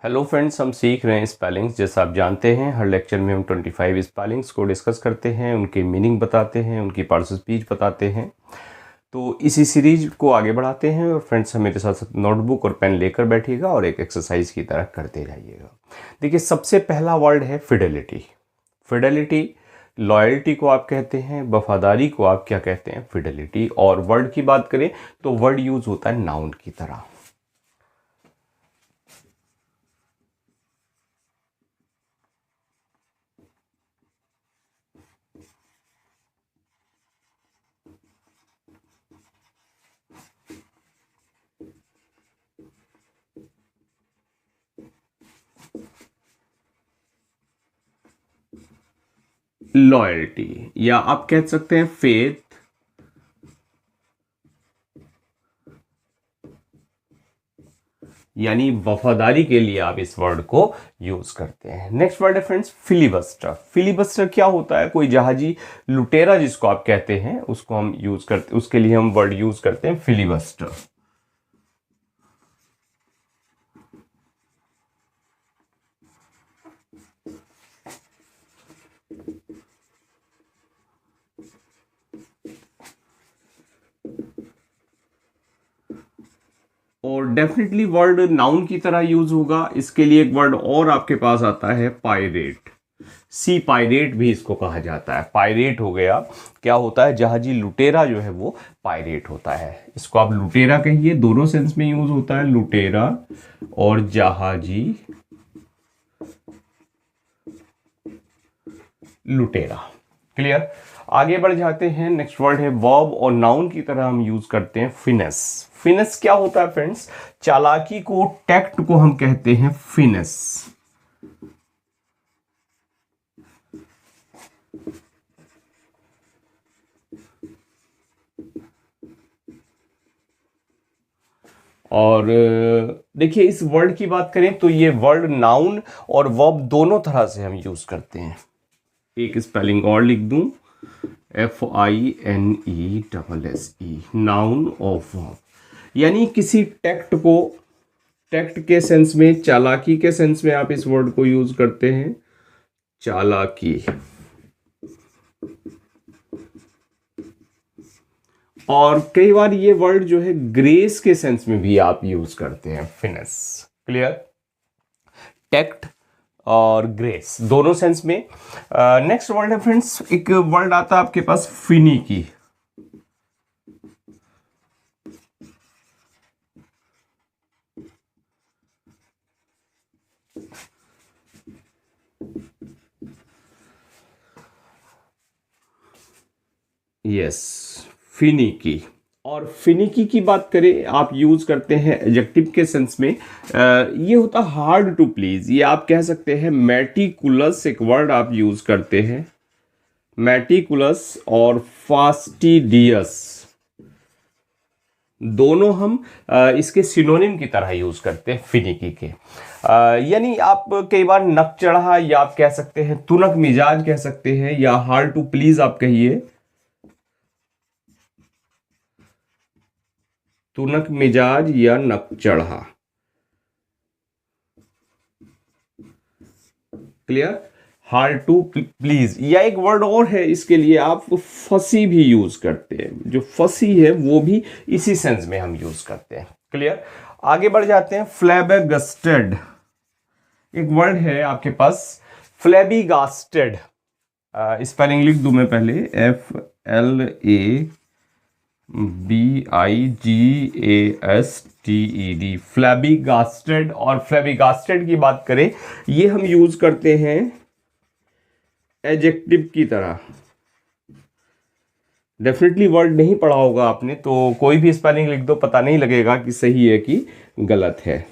Hello friends, हम सीख रहे हैं स्पेलिंग्स। जैसा आप जानते हैं, हर लेक्चर में हम 25 स्पेलिंग्स को डिस्कस करते हैं, उनके मीनिंग बताते हैं, उनकी पार्ट्स ऑफ स्पीच बताते हैं। तो इसी सीरीज को आगे बढ़ाते हैं। और फ्रेंड्स, हम मेरे साथ साथ नोटबुक और पेन लेकर बैठिएगा और एक एक्सरसाइज की तरह करते जाइएगा। देखिए, सबसे पहला वर्ड है फिडेलिटी। फिडेलिटी लॉयल्टी को आप कहते हैं, वफादारी को आप क्या कहते हैं? फिडेलिटी। और वर्ड की बात करें तो वर्ड यूज होता है नाउन की तरह। लॉयल्टी, या आप कह सकते हैं फेथ, यानी वफादारी के लिए आप इस वर्ड को यूज करते हैं। नेक्स्ट वर्ड है फ्रेंड्स फिलिबस्टर। फिलिबस्टर क्या होता है? कोई जहाजी लुटेरा जिसको आप कहते हैं, उसको हम यूज करते, उसके लिए हम वर्ड यूज करते हैं फिलिबस्टर। और डेफिनेटली वर्ड नाउन की तरह यूज होगा। इसके लिए एक वर्ड और आपके पास आता है पायरेट। सी पायरेट भी इसको कहा जाता है। पायरेट हो गया, क्या होता है? जहाजी लुटेरा जो है वो पायरेट होता है। इसको आप लुटेरा कहिए, दोनों सेंस में यूज होता है, लुटेरा और जहाजी लुटेरा। क्लियर? आगे बढ़ जाते हैं। नेक्स्ट वर्ड है वर्ब, और नाउन की तरह हम यूज करते हैं फिनेस। फिनेस क्या होता है फ्रेंड्स? चालाकी को, टैक्ट को हम कहते हैं फिनेस। और देखिए, इस वर्ड की बात करें तो ये वर्ड नाउन और वर्ब दोनों तरह से हम यूज करते हैं। एक स्पेलिंग और लिख दूं, FINESSE, नाउन ऑफ वर्ब। यानी किसी टैक्ट को, टैक्ट के सेंस में, चालाकी के सेंस में आप इस वर्ड को यूज करते हैं, चालाकी। और कई बार ये वर्ड जो है ग्रेस के सेंस में भी आप यूज करते हैं, फिनेस। क्लियर? टैक्ट और ग्रेस दोनों सेंस में। नेक्स्ट वर्ड है फ्रेंड्स, एक वर्ड आता है आपके पास फिनिकी। Yes, finicky. और फिनिकी की बात करें, आप यूज करते हैं एडजेक्टिव के सेंस में। ये होता हार्ड टू प्लीज। ये आप कह सकते हैं मेटिकुलस, एक वर्ड आप यूज करते हैं, मेटिकुलस और फास्टिडियस दोनों हम इसके सिनोनिम की तरह यूज करते हैं फिनिकी के। यानी आप कई बार नक चढ़ा, या आप कह सकते हैं तुनक मिजाज कह सकते हैं, या हार्ड टू प्लीज आप कहिए, तुनक मिजाज या नक चढ़ा। क्लियर? Hard to please. या एक वर्ड और है इसके लिए, आप फसी भी यूज करते हैं। जो फसी है वो भी इसी सेंस में हम यूज करते हैं। क्लियर? आगे बढ़ जाते हैं। फ्लैबेगस्टेड, एक वर्ड है आपके पास, फ्लैबीगास्टेड। स्पेलिंग लिख दूं मैं पहले, FLABIGASTED, फ्लैबीगास्टेड। और फ्लैबीगास्टेड की बात करें, ये हम यूज करते हैं एडजेक्टिव की तरह। डेफिनेटली वर्ड नहीं पढ़ा होगा आपने, तो कोई भी स्पेलिंग लिख दो, पता नहीं लगेगा कि सही है कि गलत है।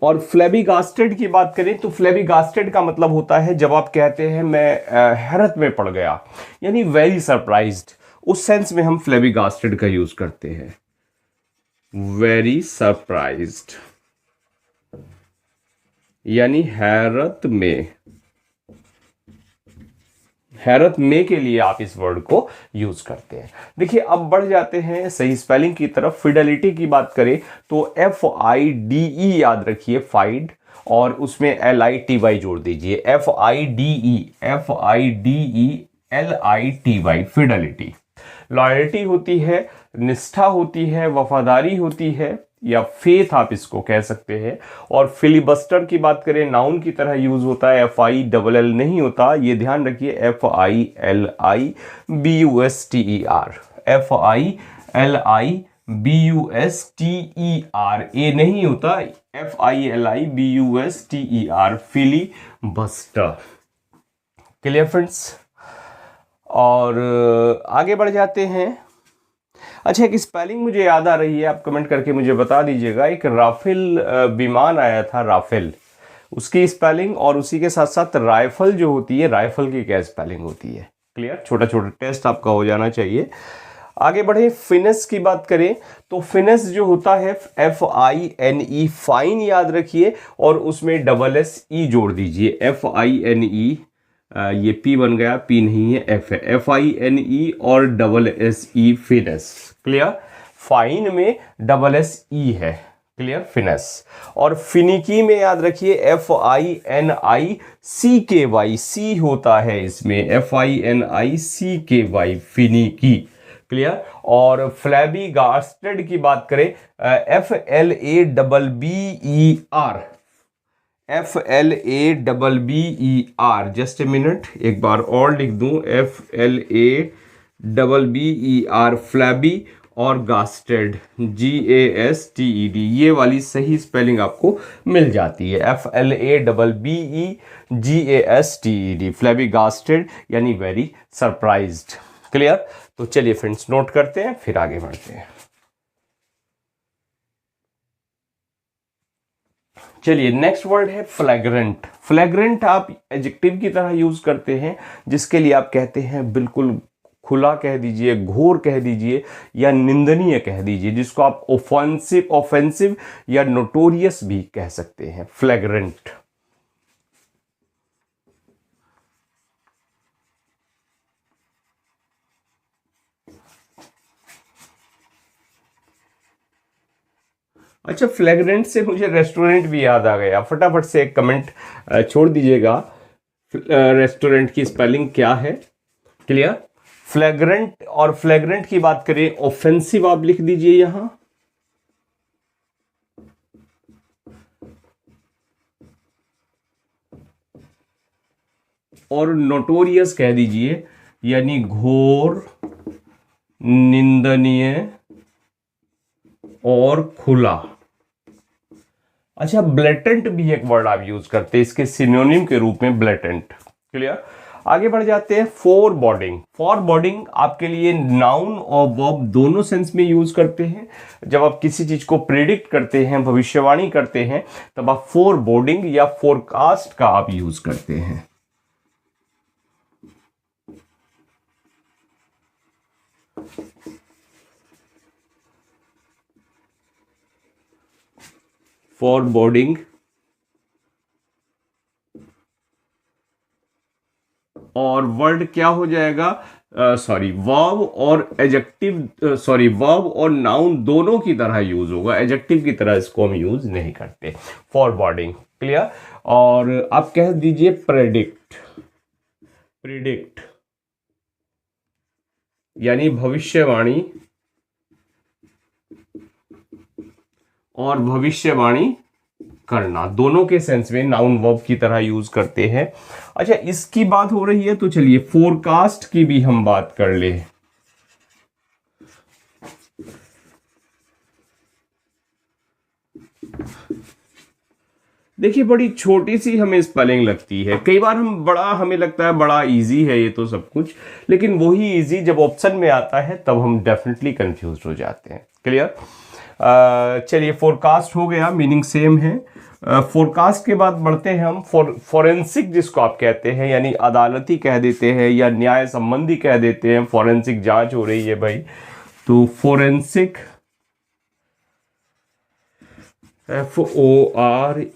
और फ्लैबीगास्टेड की बात करें तो फ्लैबीगास्टेड का मतलब होता है जब आप कहते हैं मैं हैरत में पड़ गया, यानी वेरी सरप्राइज्ड। उस सेंस में हम फ्लैबीगास्टेड का यूज करते हैं, वेरी सरप्राइज्ड, यानी हैरत में। हैरत में के लिए आप इस वर्ड को यूज करते हैं। देखिए, अब बढ़ जाते हैं सही स्पेलिंग की तरफ। फिडेलिटी की बात करें तो FIDE याद रखिए, फाइड। और उसमें LITY जोड़ दीजिए, FIDE फिडेलिटी। लॉयल्टी होती है, निष्ठा होती है, वफादारी होती है, या फेथ आप इसको कह सकते हैं। और फिलिबस्टर की बात करें, नाउन की तरह यूज होता है, FILL नहीं होता, ये ध्यान रखिए, FILIBUSTER, ए नहीं होता, FILIBUSTER, फिलिबस्टर। Clear friends? और आगे बढ़ जाते हैं। अच्छा, एक स्पेलिंग मुझे याद आ रही है, आप कमेंट करके मुझे बता दीजिएगा। एक राफेल विमान आया था, राफेल, उसकी स्पेलिंग, और उसी के साथ साथ राइफल जो होती है, राइफल की क्या स्पेलिंग होती है। क्लियर? छोटा छोटा टेस्ट आपका हो जाना चाहिए। आगे बढ़े, फिनेस की बात करें तो फिनेस जो होता है FINE, फाइन याद रखिए, और उसमें SSE जोड़ दीजिए, FINE, ये P बन गया, P नहीं है, F है, FINE और SSE, फिनेस। क्लियर? फाइन में SSE है। क्लियर? फिनेस। और फिनिकी में याद रखिए FINICKY, सी होता है इसमें, FINICKY, फिनिकी। क्लियर? और फ्लैबीगास्टेड की बात करें, FLABBER, जस्ट ए मिनट, एक बार और लिख दूं, FLABBER, फ्लैबी, और गास्टेड, GASTED, ये वाली सही स्पेलिंग आपको मिल जाती है, FLABBEGASTED, फ्लैबीगास्टेड, यानी वेरी सरप्राइज्ड। क्लियर? तो चलिए फ्रेंड्स, नोट करते हैं, फिर आगे बढ़ते हैं। चलिए, नेक्स्ट वर्ड है फ्लैग्रेंट। फ्लैग्रेंट आप एडजेक्टिव की तरह यूज करते हैं, जिसके लिए आप कहते हैं बिल्कुल खुला कह दीजिए, घोर कह दीजिए, या निंदनीय कह दीजिए, जिसको आप ऑफेंसिव या नोटोरियस भी कह सकते हैं। फ्लैग्रेंट। अच्छा, फ्लैग्रेंट से मुझे रेस्टोरेंट भी याद आ गया, फटाफट से एक कमेंट छोड़ दीजिएगा, रेस्टोरेंट की स्पेलिंग क्या है। क्लियर? फ्लैग्रेंट, और फ्लैग्रेंट की बात करें, ऑफेंसिव आप लिख दीजिए यहां, और नोटोरियस कह दीजिए, यानी घोर, निंदनीय और खुला। अच्छा, ब्लेटेंट भी एक वर्ड आप यूज करते हैं इसके सिनोनिम के रूप में, ब्लेटेंट। क्लियर? आगे बढ़ जाते हैं, फॉरबॉर्डिंग। फॉरबॉर्डिंग आपके लिए नाउन और वर्ब दोनों सेंस में यूज करते हैं। जब आप किसी चीज को प्रेडिक्ट करते हैं, भविष्यवाणी करते हैं, तब आप फॉरबॉर्डिंग या फोरकास्ट का आप यूज करते हैं। फॉरबॉर्डिंग, और वर्ड क्या हो जाएगा, वर्ब और एडजेक्टिव, वर्ब और नाउन दोनों की तरह यूज होगा, एडजेक्टिव की तरह इसको हम यूज नहीं करते, फॉरबॉर्डिंग। क्लियर? और आप कह दीजिए प्रेडिक्ट। प्रिडिक्ट यानी भविष्यवाणी, और भविष्यवाणी करना, दोनों के सेंस में नाउन वर्ब की तरह यूज करते हैं। अच्छा, इसकी बात हो रही है तो चलिए फोरकास्ट की भी हम बात कर ले। देखिए, बड़ी छोटी सी हमें स्पेलिंग लगती है, कई बार हमें लगता है बड़ा इजी है ये तो सब कुछ, लेकिन वही इजी जब ऑप्शन में आता है तब हम डेफिनेटली कंफ्यूज हो जाते हैं। क्लियर? चलिए, फोरकास्ट हो गया, मीनिंग सेम है। फोरकास्ट के बाद बढ़ते हैं हम फॉरेंसिक, जिसको आप कहते हैं, यानी अदालती कह देते हैं या न्याय संबंधी कह देते हैं। फॉरेंसिक जांच हो रही है भाई, तो फॉरेंसिक, FORENSIC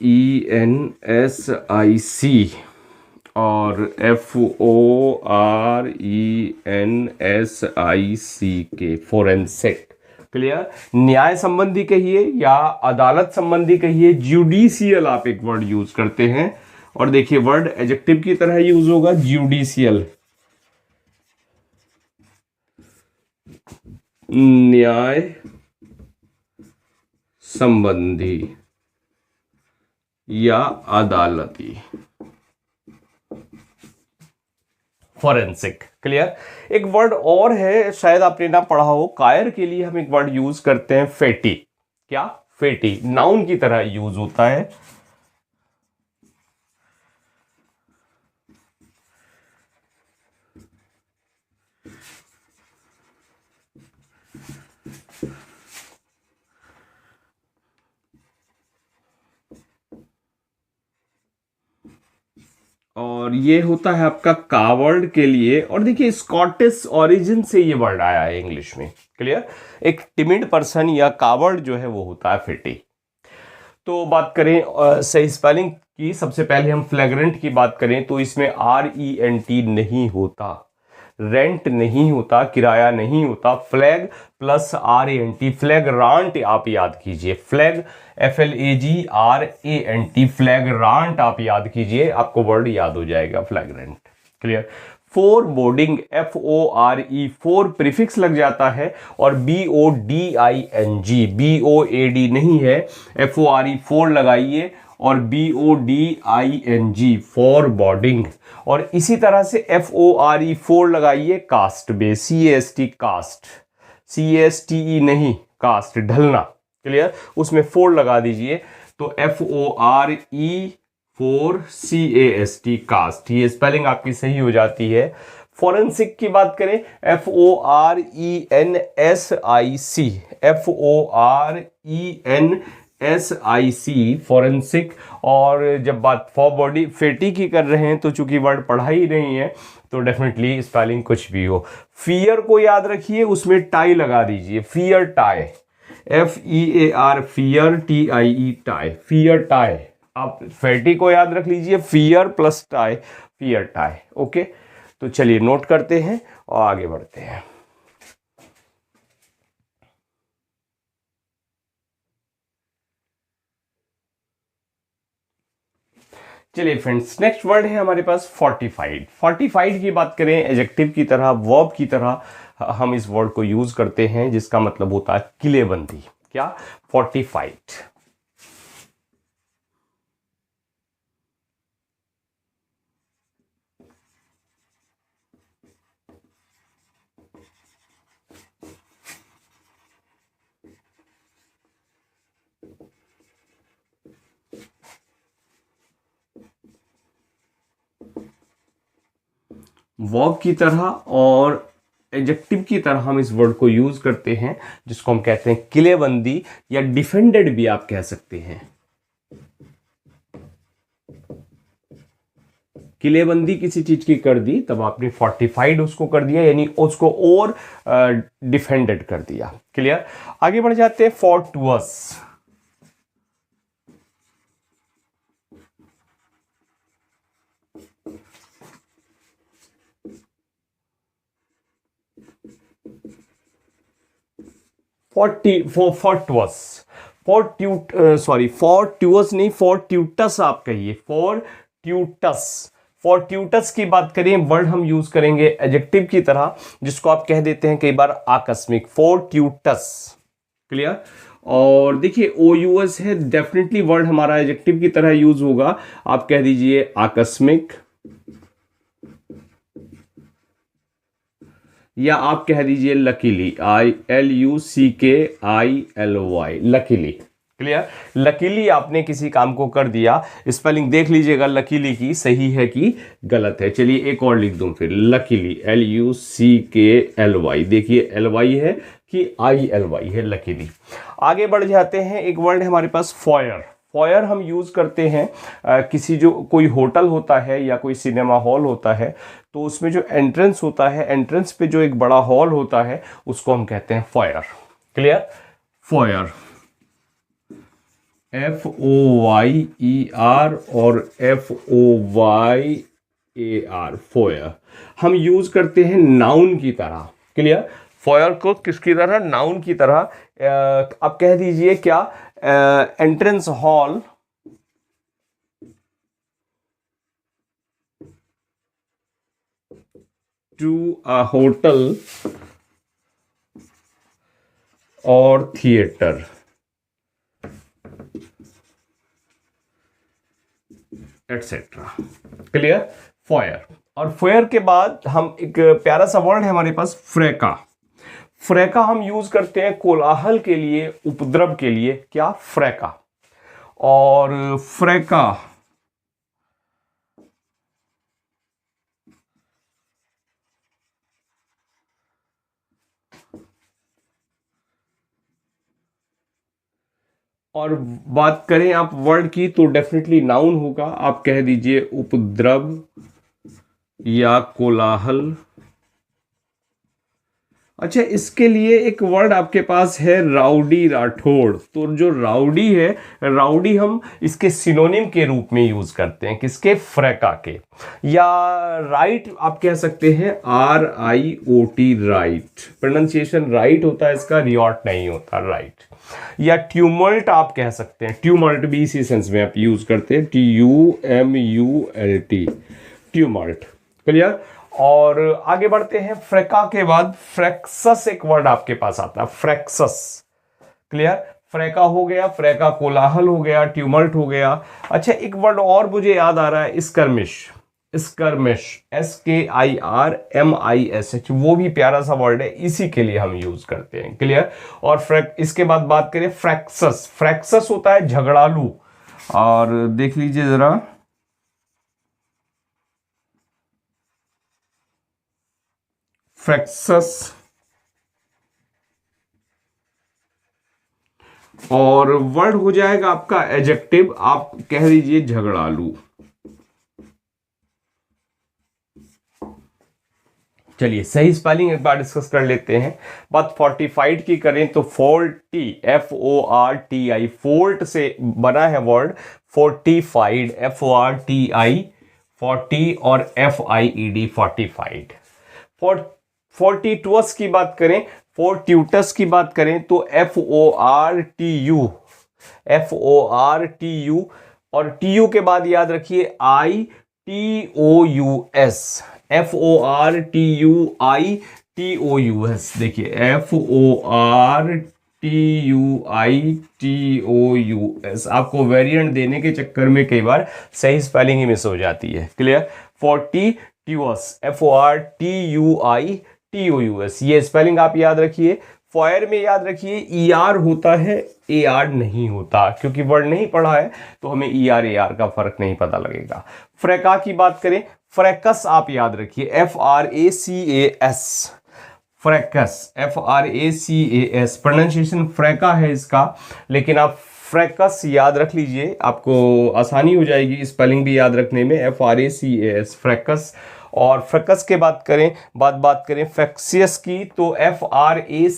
और FORENSIC, फोरेंसिक। क्लियर, न्याय संबंधी कहिए या अदालत संबंधी कहिए, ज्यूडिशियल आप एक वर्ड यूज करते हैं। और देखिए वर्ड एडजेक्टिव की तरह यूज होगा, ज्यूडिशियल, न्याय संबंधी या अदालती, फॉरेंसिक। क्लियर। एक वर्ड और है, शायद आपने ना पढ़ा हो, कायर के लिए हम एक वर्ड यूज करते हैं, फेटी। क्या? फेटी, नाउन की तरह यूज होता है। और ये होता है आपका कावर्ड के लिए। और देखिए स्कॉटिश ओरिजिन से ये वर्ड आया है इंग्लिश में। क्लियर। एक टिमिड पर्सन या कावर्ड जो है वो होता है फेटी। तो बात करें सही स्पेलिंग की, सबसे पहले हम फ्लैग्रेंट की बात करें तो इसमें RENT नहीं होता, रेंट नहीं होता, किराया नहीं होता, फ्लैग प्लस RANT, फ्लैग्रांट आप याद कीजिए, फ्लैग FLAGRANT, फ्लैग्रांट आप याद कीजिए, आपको वर्ड याद हो जाएगा फ्लैग्रेंट। Clear. Four boarding, FORE, four prefix लग जाता है, और BODING, BOAD नहीं है, FORE फोर लगाइए, और BODING फॉर बोर्डिंग। और इसी तरह से FORE फोर लगाइए कास्ट में, CAST कास्ट, CASTE नहीं, कास्ट ढलना। क्लियर। उसमें फोर लगा दीजिए, तो FORE फोर CAST कास्ट, ये स्पेलिंग आपकी सही हो जाती है। फॉरेंसिक की बात करें, FORENSIC, फॉरेंसिक। और जब बात फॉर बॉडी फेटी की कर रहे हैं तो चूंकि वर्ड पढ़ा ही नहीं है तो डेफिनेटली स्पेलिंग कुछ भी हो। फियर को याद रखिए, उसमें टाई लगा दीजिए, fear tie, FEAR, fear, TIE tie, fear tie. आप फेटी को याद रख लीजिए, fear plus tie, fear tie. Okay, तो चलिए नोट करते हैं और आगे बढ़ते हैं। चलिए फ्रेंड्स, नेक्स्ट वर्ड है हमारे पास फोर्टिफाइड। फोर्टिफाइड की बात करें, एडजेक्टिव की तरह, वर्ब की तरह हम इस वर्ड को यूज करते हैं, जिसका मतलब होता है किलेबंदी। क्या? फोर्टिफाइड। वर्ब की तरह और एडजेक्टिव की तरह हम इस वर्ड को यूज करते हैं, जिसको हम कहते हैं किलेबंदी, या डिफेंडेड भी आप कह सकते हैं। किलेबंदी किसी चीज की कर दी, तब आपने फोर्टिफाइड उसको कर दिया, यानी उसको और डिफेंडेड कर दिया। क्लियर। आगे बढ़ जाते हैं, फोर्टुअस। फॉर्ट्यूस नहीं, फॉर्ट्यूटस आप कहिए, फॉर्ट्यूटस। फॉर्ट्यूटस की बात करें, वर्ड हम यूज करेंगे एडजेक्टिव की तरह, जिसको आप कह देते हैं कई बार आकस्मिक, फॉर्ट्यूटस। क्लियर। और देखिए OUS है, डेफिनेटली वर्ड हमारा एडजेक्टिव की तरह यूज होगा, आप कह दीजिए आकस्मिक, या आप कह दीजिए luckily, LUCKILY, luckily. Clear. Luckily आपने किसी काम को कर दिया, स्पेलिंग देख लीजिएगा लकीली की सही है कि गलत है। चलिए एक और लिख दूं फिर, लकीली, LUCKLY, देखिए LY है कि ILY है, लकीली। आगे बढ़ जाते हैं, एक वर्ड है हमारे पास फॉयर। फॉयर हम यूज करते हैं किसी, जो कोई होटल होता है या कोई सिनेमा हॉल होता है, तो उसमें जो एंट्रेंस होता है, एंट्रेंस पे जो एक बड़ा हॉल होता है, उसको हम कहते हैं फॉयर। क्लियर। फॉयर, FOYER और FOYAR, फॉयर हम यूज करते हैं नाउन की तरह। क्लियर। फॉयर को किसकी तरह, नाउन की तरह। आप कह दीजिए क्या, entrance hall to a hotel और थिएटर, एटसेट्रा। क्लियर। फायर। और फायर के बाद हम एक प्यारा सा वर्ड है हमारे पास, फ्रेका। फ्रेका हम यूज करते हैं कोलाहल के लिए, उपद्रव के लिए, क्या, फ्रेका। और फ्रेका और बात करें आप वर्ड की तो डेफिनेटली नाउन होगा। आप कह दीजिए उपद्रव या कोलाहल। अच्छा, इसके लिए एक वर्ड आपके पास है राउडी, राठौड़। तो जो राउडी है, राउडी हम इसके सिनोनिम के रूप में यूज करते हैं, किसके, फ्रेका के। या राइट आप कह सकते हैं, RIOT, राइट। प्रोनाउंसिएशन राइट होता है इसका, रियॉट नहीं होता, राइट। या ट्यूमल्ट आप कह सकते हैं, ट्यूमल्ट भी इसी सेंस में आप यूज करते हैं, TUMULT, ट्यूमल्ट। क्लियर। और आगे बढ़ते हैं, फ्रेका के बाद फ्रैक्सस एक वर्ड आपके पास आता है, फ्रैक्सस। क्लियर। फ्रेका हो गया, फ्रेका कोलाहल हो गया, ट्यूमल्ट हो गया। अच्छा, एक वर्ड और मुझे याद आ रहा है, स्कर्मिश। स्कर्मिश, SKIRMISH, वो भी प्यारा सा वर्ड है, इसी के लिए हम यूज करते हैं। क्लियर। और इसके बाद बात करें फ्रैक्सस। फ्रैक्सस होता है झगड़ालू। और देख लीजिए जरा, फ्रैक्सस। और वर्ड हो जाएगा आपका एडजेक्टिव, आप कह दीजिए झगड़ालू। चलिए सही स्पेलिंग एक बार डिस्कस कर लेते हैं। बात फोर्टिफाइड की करें तो फोर्टी, FORTI, फोर्ट से बना है वर्ड, फोर्टिफाइड, FORTI, 40 और FIED, फोर्टिफाइड। फोर्टीटुअस की बात करें, फोर्ट्यूटस की बात करें तो FORTU, और TU के बाद याद रखिए ITOUS, FORTUITOUS। देखिए FORTUITOUS, आपको वेरिएंट देने के चक्कर में कई बार सही स्पेलिंग ही मिस हो जाती है। क्लियर। फोर्टीटुअस, FORTUITOUS, ये स्पेलिंग आप याद रखिए। फायर में याद रखिए ER होता है, AR नहीं होता, क्योंकि वर्ड नहीं पढ़ा है तो हमें ER AR का फर्क नहीं पता लगेगा। फ्रेका की बात करें, फ्रैकस आप याद रखिए, FRACAS, फ्रैकस, FRACAS। प्रोनाउंसिएशन फ्रेका है इसका, लेकिन आप फ्रैकस याद रख लीजिए, आपको आसानी हो जाएगी स्पेलिंग भी याद रखने में, FRACAS, फ्रैकस। और फ्रैकस के बात करें फैक्सियस की तो FRACTIOUS,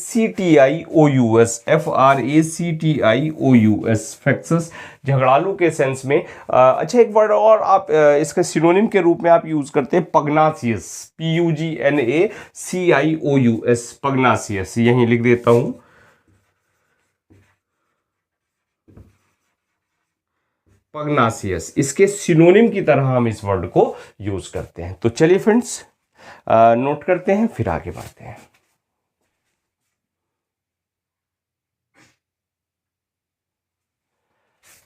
FRACTIOUS, फैक्सस, झगड़ालू के सेंस में। अच्छा, एक वर्ड और आप इसके सिनोनिम के रूप में आप यूज करते हैं, पग्नासियस, PUGNACIOUS, पग्नासियस। यहीं लिख देता हूं, पग्नासियस। इसके सिनोनिम की तरह हम इस वर्ड को यूज करते हैं। तो चलिए फ्रेंड्स, नोट करते हैं, फिर आगे बढ़ते हैं।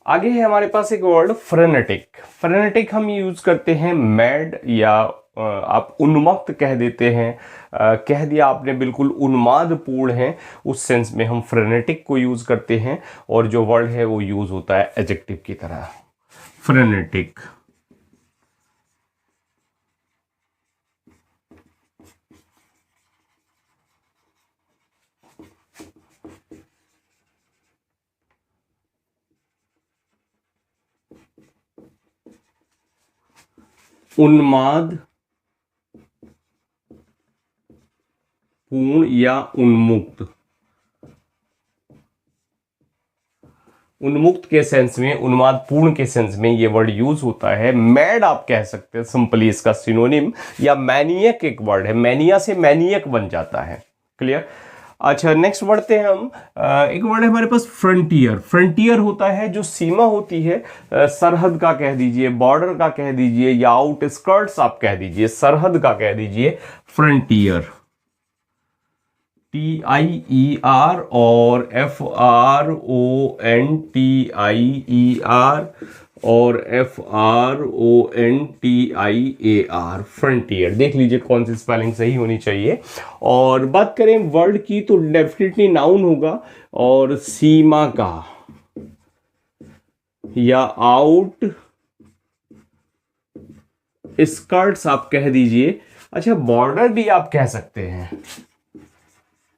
आगे है हमारे पास एक वर्ड फ्रेनेटिक। फ्रेनेटिक हम यूज करते हैं मैड, या आप उन्मत्त कह देते हैं, कह दिया आपने बिल्कुल उन्मादपूर्ण है, उस सेंस में हम फ्रेनेटिक को यूज करते हैं। और जो वर्ड है वो यूज होता है एडजेक्टिव की तरह, फ्रेनेटिक। उन्माद पूर्ण या उन्मुक्त, उन्मुक्त के सेंस में, उन्माद पूर्ण के सेंस में ये वर्ड यूज होता है। मैड आप कह सकते हैं सिंपली इसका सिनोनिम, या मैनियक एक वर्ड है, मैनिया से मैनियक बन जाता है। क्लियर। अच्छा, नेक्स्ट बढ़ते हैं हम। एक वर्ड है हमारे पास फ्रंटियर। फ्रंटियर होता है जो सीमा होती है, सरहद का कह दीजिए, बॉर्डर का कह दीजिए, या आउटस्कर्ट्स आप कह दीजिए, सरहद का कह दीजिए, फ्रंटियर। TIER और FRONTIER और FRONTIAR, फ्रंटियर। देख लीजिए कौन सी स्पेलिंग सही होनी चाहिए। और बात करें वर्ड की तो डेफिनेटली नाउन होगा, और सीमा का या आउट स्कर्ट्स आप कह दीजिए। अच्छा, बॉर्डर भी आप कह सकते हैं,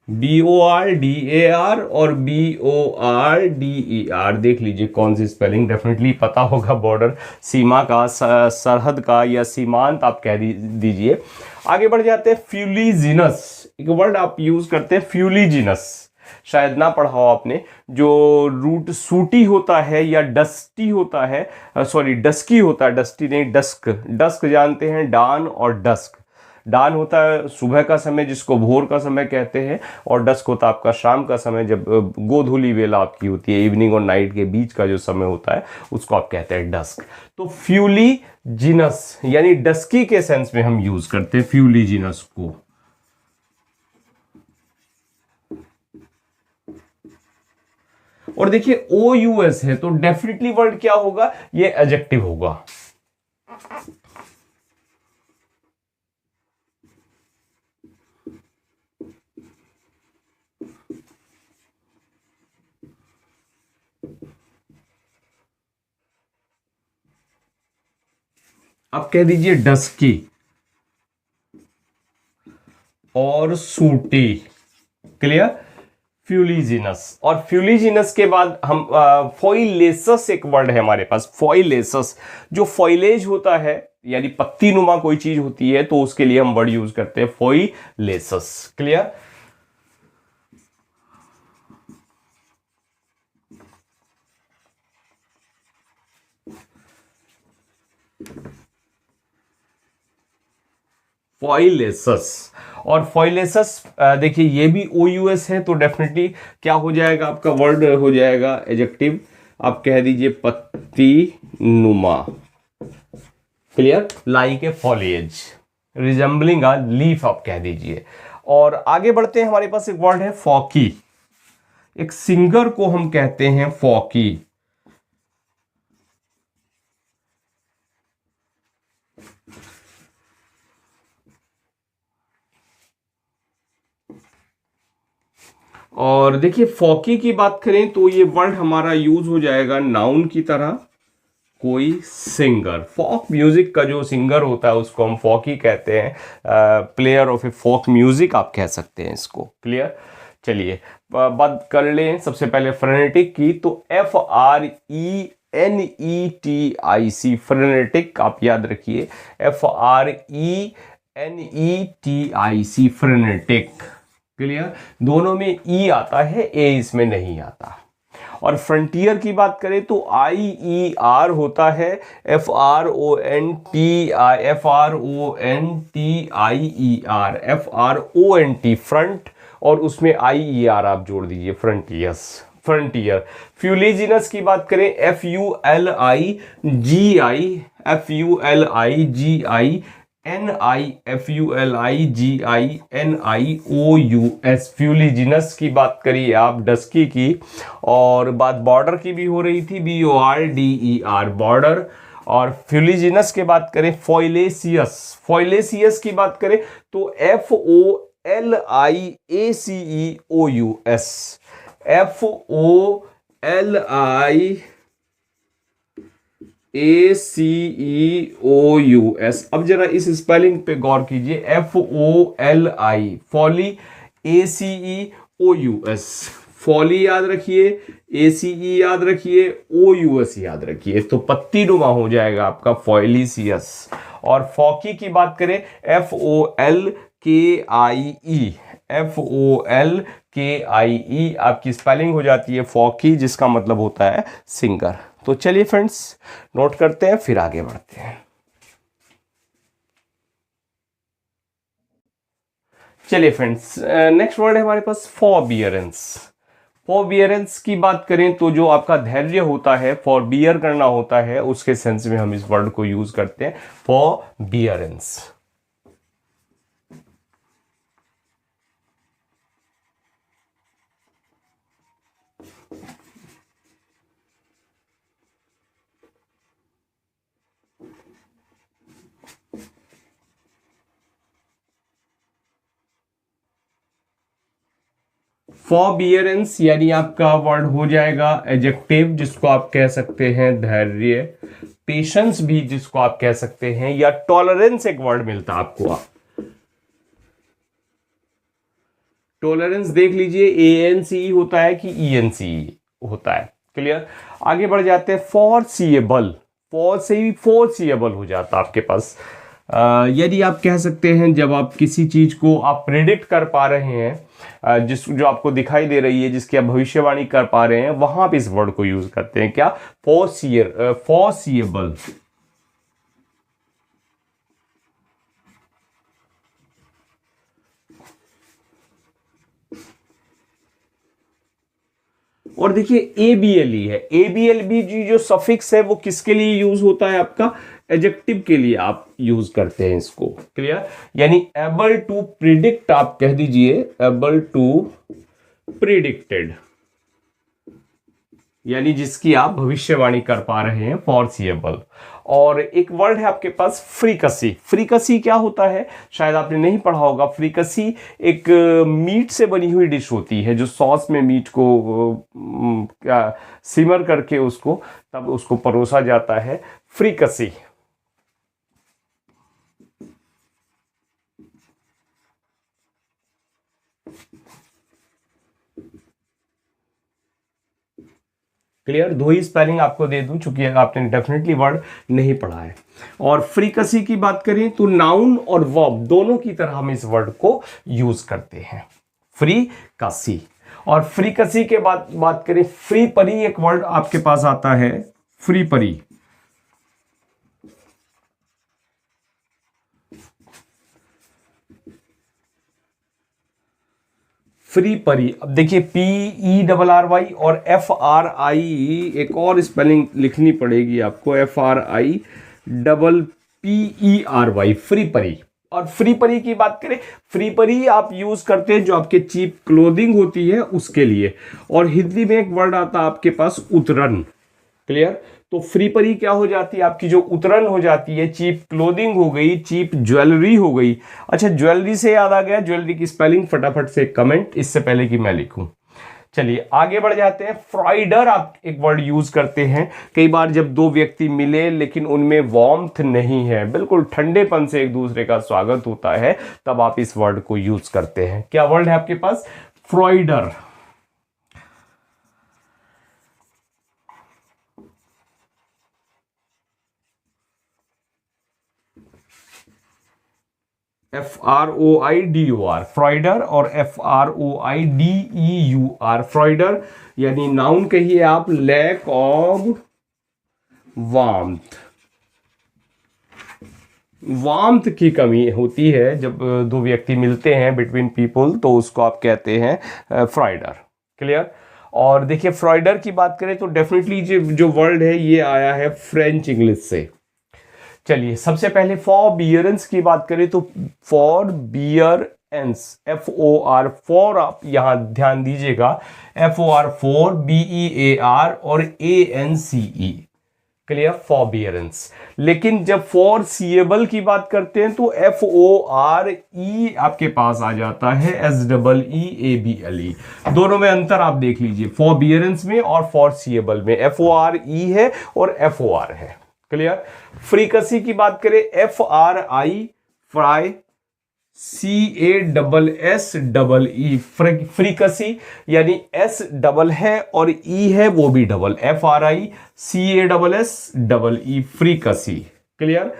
BORDAR और BORDER। देख लीजिए कौन सी स्पेलिंग, डेफिनेटली पता होगा। बॉर्डर, सीमा का, सरहद का, या सीमांत आप कह दीजिए। आगे बढ़ जाते हैं। फ्यूलिजिनस, एक वर्ड आप यूज करते हैं, फ्यूलिजिनस, शायद ना पढ़ा हो आपने। जो रूट सूटी होता है या डस्टी होता है, सॉरी डस्की होता है, डस्टी नहीं, डस्क। डस्क जानते हैं, डान और डस्क। डान होता है सुबह का समय, जिसको भोर का समय कहते हैं, और डस्क होता है आपका शाम का समय, जब गोधूली वेला आपकी होती है, इवनिंग और नाइट के बीच का जो समय होता है, उसको आप कहते हैं डस्क। तो फ्यूलिजिनस यानी डस्की के सेंस में हम यूज करते हैं फ्यूलिजिनस को। और देखिए OUS है तो डेफिनेटली वर्ड क्या होगा, ये एडजेक्टिव होगा। आप कह दीजिए डस्की और सूटी। क्लियर। फ्यूलिजिनस, और फ्यूलिजिनस के बाद हम फॉइलेसस, एक वर्ड है हमारे पास, फॉइलेसस। जो फॉइलेज होता है यानी पत्ती नुमा कोई चीज होती है, तो उसके लिए हम वर्ड यूज करते हैं फॉइलेसस। क्लियर। फॉइलेसस, और फॉइलेसस देखिए ये भी OUS है, तो डेफिनेटली क्या हो जाएगा, आपका वर्ड हो जाएगा एडजेक्टिव। आप कह दीजिए पत्ती नुमा। Clear. Like a foliage, resembling a leaf आप कह दीजिए। और आगे बढ़ते हैं, हमारे पास एक वर्ड है फॉकी। एक सिंगर को हम कहते हैं फॉकी। और देखिए फॉकी की बात करें तो ये वर्ड हमारा यूज हो जाएगा नाउन की तरह, कोई सिंगर। फोक म्यूजिक का जो सिंगर होता है उसको हम फॉकी कहते हैं, player of a folk music आप कह सकते हैं इसको। क्लियर। चलिए बात कर लें सबसे पहले फ्रेनेटिक की, तो FRENETIC, फ्रेनेटिक आप याद रखिए, FRENETIC, फ्रेनेटिक। क्लियर। दोनों में ई आता है, ए इसमें नहीं आता। और फ्रंटियर की बात करें तो IER होता है, FRONTIER, फ्रंट, और उसमें IER आप जोड़ दीजिए, फ्रंटियर्स, फ्रंटियर। फ्यूलिजिनस की बात करें, FULIGINIFULIGINIOUS, फ्यूलिजिनस की बात करिए आप, डस्की की। और बात बॉर्डर की भी हो रही थी, BORDER, बॉर्डर। और फ्यूलिजिनस के बात करें, फॉइलेसियस, फॉइलेसियस की बात करें तो FOLIACEOUS, FOLIACEOUS। अब जरा इस स्पेलिंग पे गौर कीजिए, FOLI, फॉली, ACEOUS, फॉली याद रखिए, ACE याद रखिए, OUS याद रखिए, तो पत्ती नुमा हो जाएगा आपका फॉइलिसियस। और फॉकी की बात करें, FOLKIE, आपकी स्पेलिंग हो जाती है फॉकी, जिसका मतलब होता है सिंगर। तो चलिए फ्रेंड्स नोट करते हैं, फिर आगे बढ़ते हैं। चलिए फ्रेंड्स, नेक्स्ट वर्ड है हमारे पास फॉरबियरेंस। फॉरबियरेंस की बात करें तो जो आपका धैर्य होता है, फॉरबियर करना होता है, उसके सेंस में हम इस वर्ड को यूज करते हैं, फॉरबियरेंस। फॉरबियरेंस यानी आपका वर्ड हो जाएगा एडजेक्टिव, जिसको आप कह सकते हैं धैर्य, पेशेंस भी जिसको आप कह सकते हैं, या टॉलरेंस एक वर्ड मिलता है आपको। टॉलरेंस देख लीजिए, ANC होता है कि ENC होता है। क्लियर। आगे बढ़ जाते हैं, फॉरसीएबल। फॉर से ही फॉरसीएबल हो जाता है आपके पास। यदि आप कह सकते हैं जब आप किसी चीज को आप प्रेडिक्ट कर पा रहे हैं, जो आपको दिखाई दे रही है, जिसकी आप भविष्यवाणी कर पा रहे हैं, वहां पे इस वर्ड को यूज करते हैं, क्या, फॉरसीएबल। और देखिए ABLE है, ABLE जो सफिक्स है वो किसके लिए यूज होता है, आपका एडजेक्टिव के लिए आप यूज करते हैं इसको। क्लियर। यानी एबल टू प्रिडिक्ट आप कह दीजिए, एबल टू प्रिडिक्टेड, यानी जिसकी आप भविष्यवाणी कर पा रहे हैं, फॉरसीएबल। और एक वर्ड है आपके पास फ्रीकसी। फ्रीकसी क्या होता है, शायद आपने नहीं पढ़ा होगा। फ्रीकसी एक मीट से बनी हुई डिश होती है, जो सॉस में मीट को क्या सिमर करके उसको तब उसको परोसा जाता है, फ्रीकसी। क्लियर। दो ही स्पेलिंग आपको दे दूं, चूंकि आपने डेफिनेटली वर्ड नहीं पढ़ा है। और फ्रीकसी की बात करें तो नाउन और वर्ब दोनों की तरह हम इस वर्ड को यूज करते हैं, फ्रीकसी। और फ्रीकसी के बाद बात करें, फ्री परी एक वर्ड आपके पास आता है, फ्री परी। फ्री परी, अब देखिए PERRY और FRI, एक और स्पेलिंग लिखनी पड़ेगी आपको, FRIPPERY, फ्री परी। और फ्री परी की बात करें, फ्री परी आप यूज करते हैं जो आपके चीप क्लोथिंग होती है उसके लिए। और हिंदी में एक वर्ड आता है आपके पास, उतरन। क्लियर। तो फ्री परी क्या हो जाती है, आपकी जो उतरन हो जाती है, चीप क्लोथिंग हो गई, चीप ज्वेलरी हो गई। अच्छा, ज्वेलरी से याद आ गया, ज्वेलरी की स्पेलिंग फटाफट से कमेंट, इससे पहले कि मैं लिखूं। चलिए आगे बढ़ जाते हैं। फ्राइडर आप एक वर्ड यूज करते हैं कई बार जब दो व्यक्ति मिले लेकिन उनमें वार्मथ नहीं है, बिल्कुल ठंडेपन से एक दूसरे का स्वागत होता है, तब आप इस वर्ड को यूज करते हैं। क्या वर्ड है आपके पास, फ्राइडर। FROIDUR, फ्राइडर, और FROIDEUR, फ्राइडर यानी नाउन कहिए आप, लैक ऑफ वार्मथ। वार्मथ की कमी होती है जब दो व्यक्ति मिलते हैं, बिटवीन पीपल, तो उसको आप कहते हैं फ्राइडर। क्लियर। और देखिए फ्राइडर की बात करें तो डेफिनेटली जो वर्ड है ये आया है फ्रेंच इंग्लिश से। चलिए सबसे पहले फॉरबियरेंस की बात करें तो फॉरबियरेंस, FOR, फॉर आप यहां ध्यान दीजिएगा, FOR, फॉर, BEAR और ANCE। क्लियर, फॉरबियरेंस। लेकिन जब फॉरसीएबल की बात करते हैं तो FORE आपके पास आ जाता है, SEEABLE। दोनों में अंतर आप देख लीजिए, फॉरबियरेंस में और फॉरसीएबल में FORE है और FOR है। क्लियर। फ्रीकसी की बात करें, FRI, फ्राई, CASSEE, फ्रीकसी यानी S डबल है और E है वो भी डबल, FRI CASSEE, फ्रीकसी। क्लियर।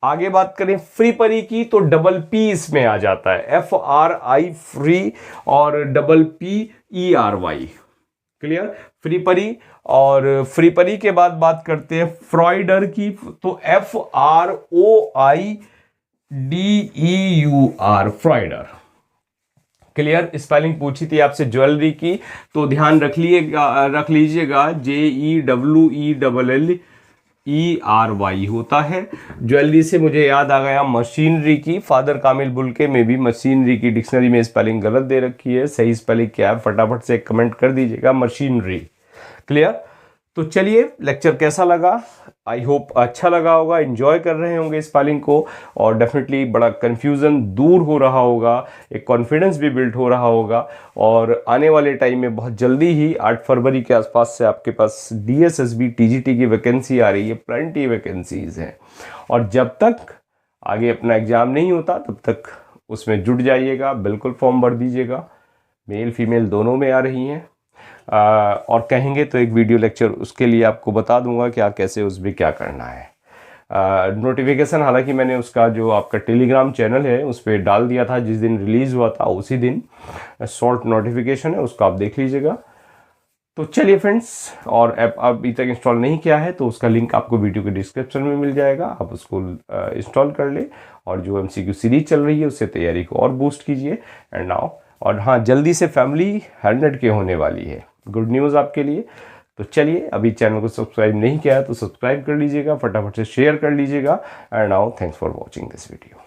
आगे बात करें फ्री परी की तो डबल P इसमें आ जाता है, FRI फ्री और डबल PERY। क्लियर, फ्री परी। और फ्री परी के बाद बात करते हैं फ्राइडर की, तो FROIDEUR, फ्राइडर। क्लियर। स्पेलिंग पूछी थी आपसे ज्वेलरी की, तो ध्यान रख लीजिएगा JEWELLERY होता है। ज्वेलरी से मुझे याद आ गया मशीनरी की, फादर कामिल बुल्के में भी मशीनरी की डिक्शनरी में स्पेलिंग गलत दे रखी है, सही स्पेलिंग क्या है फटाफट से कमेंट कर दीजिएगा, मशीनरी। क्लियर। तो चलिए, लेक्चर कैसा लगा? आई होप अच्छा लगा होगा, एंजॉय कर रहे होंगे स्पेलिंग को, और डेफिनेटली बड़ा कन्फ्यूज़न दूर हो रहा होगा, एक कॉन्फिडेंस भी बिल्ड हो रहा होगा। और आने वाले टाइम में बहुत जल्दी ही 8 फरवरी के आसपास से आपके पास DSSB TGT की वैकेंसी आ रही है, प्लेंटी वैकेंसीज हैं। और जब तक आगे अपना एग्ज़ाम नहीं होता तब तक उसमें जुट जाइएगा, बिल्कुल फॉर्म भर दीजिएगा। मेल फीमेल दोनों में आ रही हैं। और कहेंगे तो एक वीडियो लेक्चर उसके लिए आपको बता दूंगा क्या कैसे उसमें क्या करना है। नोटिफिकेशन हालांकि मैंने उसका जो आपका टेलीग्राम चैनल है उस पर डाल दिया था, जिस दिन रिलीज़ हुआ था उसी दिन शॉर्ट नोटिफिकेशन है, उसको आप देख लीजिएगा। तो चलिए फ्रेंड्स, और ऐप अभी तक इंस्टॉल नहीं किया है तो उसका लिंक आपको वीडियो के डिस्क्रिप्शन में मिल जाएगा, आप उसको इंस्टॉल कर ले और जो MCQ सीरीज चल रही है उससे तैयारी को और बूस्ट कीजिए। एंड नाउ, और हाँ, जल्दी से फैमिली 100 के होने वाली है, गुड न्यूज़ आपके लिए। तो चलिए, अभी चैनल को सब्सक्राइब नहीं किया है तो सब्सक्राइब कर लीजिएगा, फटाफट से शेयर कर लीजिएगा। And now, thanks for watching this video.